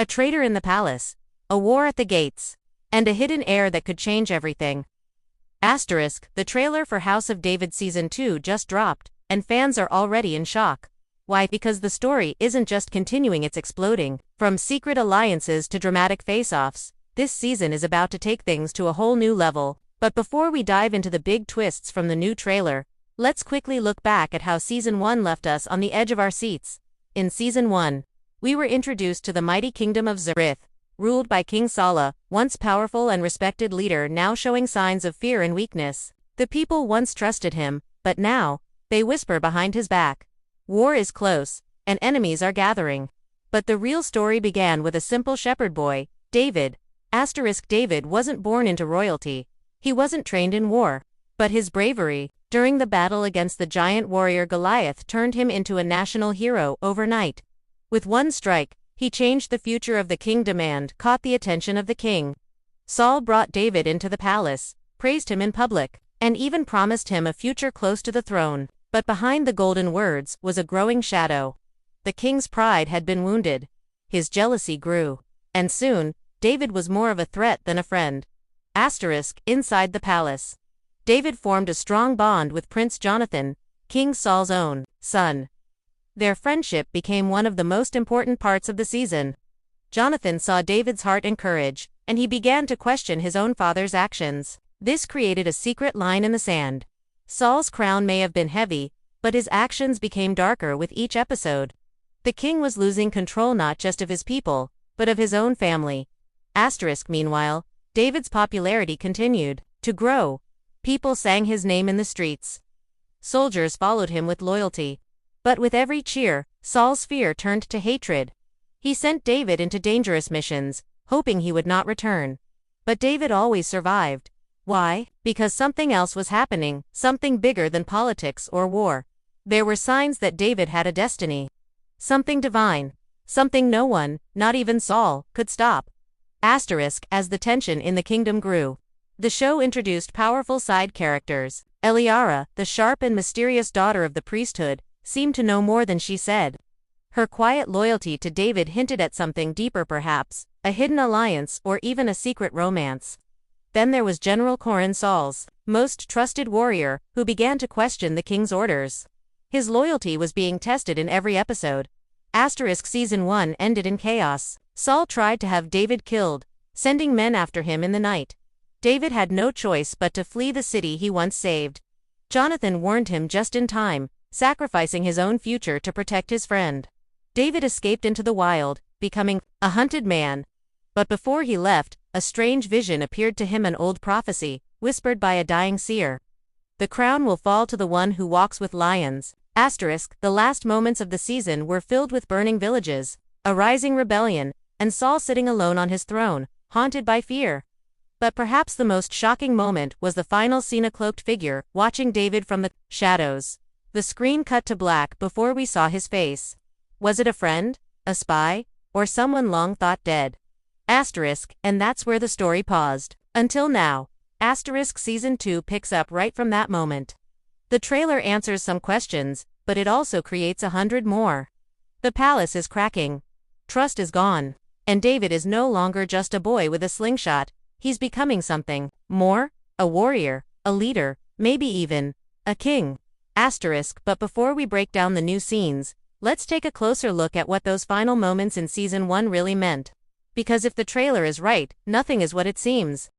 A traitor in the palace, a war at the gates, and a hidden heir that could change everything. Asterisk, the trailer for House of David Season 2 just dropped, and fans are already in shock. Why? Because the story isn't just continuing, it's exploding. From secret alliances to dramatic face-offs, this season is about to take things to a whole new level. But before we dive into the big twists from the new trailer, let's quickly look back at how Season 1 left us on the edge of our seats. In Season 1, we were introduced to the mighty kingdom of Zareth, ruled by King Salah, once powerful and respected leader now showing signs of fear and weakness. The people once trusted him, but now, they whisper behind his back. War is close, and enemies are gathering. But the real story began with a simple shepherd boy, David. David wasn't born into royalty. He wasn't trained in war. But his bravery, during the battle against the giant warrior Goliath, turned him into a national hero overnight. With one strike, he changed the future of the kingdom and caught the attention of the king. Saul brought David into the palace, praised him in public, and even promised him a future close to the throne. But behind the golden words was a growing shadow. The king's pride had been wounded. His jealousy grew. And soon, David was more of a threat than a friend. Inside the palace, David formed a strong bond with Prince Jonathan, King Saul's own son. Their friendship became one of the most important parts of the season. Jonathan saw David's heart and courage, and he began to question his own father's actions. This created a secret line in the sand. Saul's crown may have been heavy, but his actions became darker with each episode. The king was losing control not just of his people, but of his own family. Meanwhile, David's popularity continued to grow. People sang his name in the streets. Soldiers followed him with loyalty. But with every cheer, Saul's fear turned to hatred. He sent David into dangerous missions, hoping he would not return. But David always survived. Why? Because something else was happening, something bigger than politics or war. There were signs that David had a destiny. Something divine. Something no one, not even Saul, could stop. As the tension in the kingdom grew, the show introduced powerful side characters. Eliara, the sharp and mysterious daughter of the priesthood, seemed to know more than she said. Her quiet loyalty to David hinted at something deeper, perhaps a hidden alliance or even a secret romance. Then there was General Corin, Saul's most trusted warrior, who began to question the king's orders. His loyalty was being tested in every episode. Season 1 ended in chaos. Saul tried to have David killed, sending men after him in the night. David had no choice but to flee the city he once saved. Jonathan warned him just in time, sacrificing his own future to protect his friend. David escaped into the wild, becoming a hunted man. But before he left, a strange vision appeared to him, an old prophecy, whispered by a dying seer. The crown will fall to the one who walks with lions. The last moments of the season were filled with burning villages, a rising rebellion, and Saul sitting alone on his throne, haunted by fear. But perhaps the most shocking moment was the final scene: a cloaked figure, watching David from the shadows. The screen cut to black before we saw his face. Was it a friend, a spy, or someone long thought dead? And that's where the story paused. Until now. Season 2 picks up right from that moment. The trailer answers some questions, but it also creates 100 more. The palace is cracking. Trust is gone. And David is no longer just a boy with a slingshot. He's becoming something more, a warrior, a leader, maybe even a king. But before we break down the new scenes, let's take a closer look at what those final moments in Season 1 really meant. Because if the trailer is right, nothing is what it seems.